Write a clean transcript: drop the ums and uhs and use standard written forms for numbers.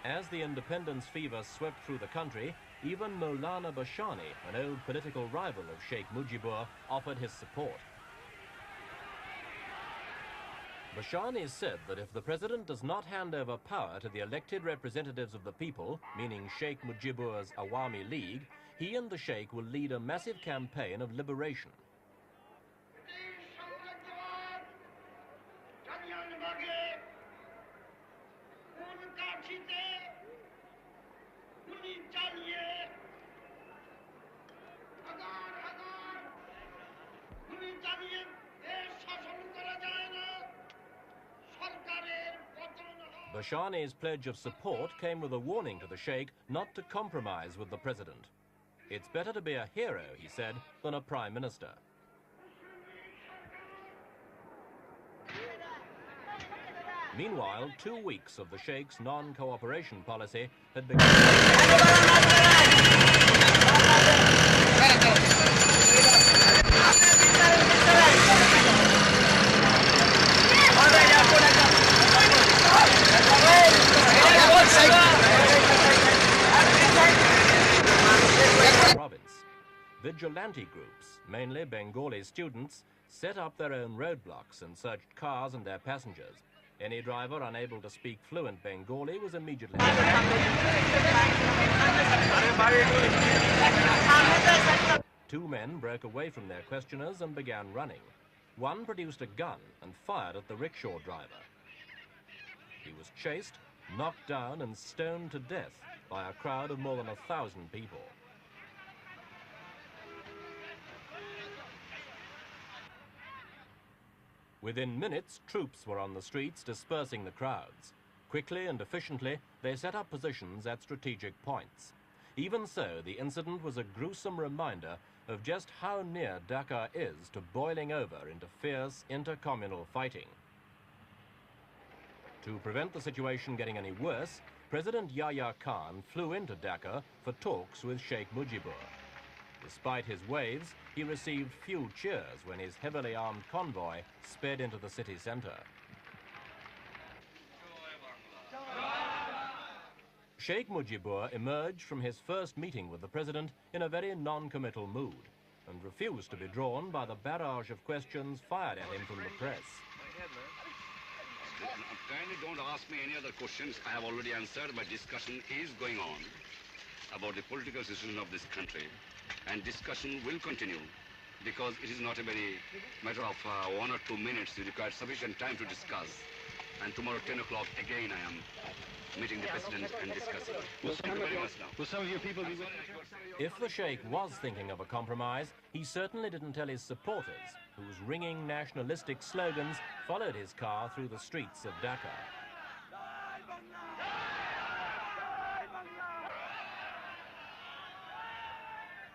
As the independence fever swept through the country, even Maulana Bashani, an old political rival of Sheikh Mujibur, offered his support. Bashani said that if the president does not hand over power to the elected representatives of the people, meaning Sheikh Mujibur's Awami League, he and the Sheikh will lead a massive campaign of liberation. Bashani's pledge of support came with a warning to the Sheikh not to compromise with the president. It's better to be a hero, he said, than a prime minister. Meanwhile, 2 weeks of the Sheikh's non-cooperation policy had begun. Vigilante groups, mainly Bengali students, set up their own roadblocks and searched cars and their passengers. Any driver unable to speak fluent Bengali was immediately... 2 men broke away from their questioners and began running. One produced a gun and fired at the rickshaw driver. He was chased, knocked down and stoned to death by a crowd of more than 1,000 people. Within minutes, troops were on the streets dispersing the crowds. Quickly and efficiently, they set up positions at strategic points. Even so, the incident was a gruesome reminder of just how near Dhaka is to boiling over into fierce intercommunal fighting. To prevent the situation getting any worse, President Yahya Khan flew into Dhaka for talks with Sheikh Mujibur. Despite his waves, he received few cheers when his heavily armed convoy sped into the city centre. Sheikh Mujibur emerged from his first meeting with the president in a very non-committal mood and refused to be drawn by the barrage of questions fired at him from the press. Kindly don't ask me any other questions. I have already answered. My discussion is going on about the political situation of this country. And discussion will continue because it is not a very matter of 1 or 2 minutes. You require sufficient time to discuss. And tomorrow 10 o'clock again I am meeting the president and discussing. Will some of your people be with you? If the Sheikh was thinking of a compromise, he certainly didn't tell his supporters, whose ringing nationalistic slogans followed his car through the streets of Dhaka.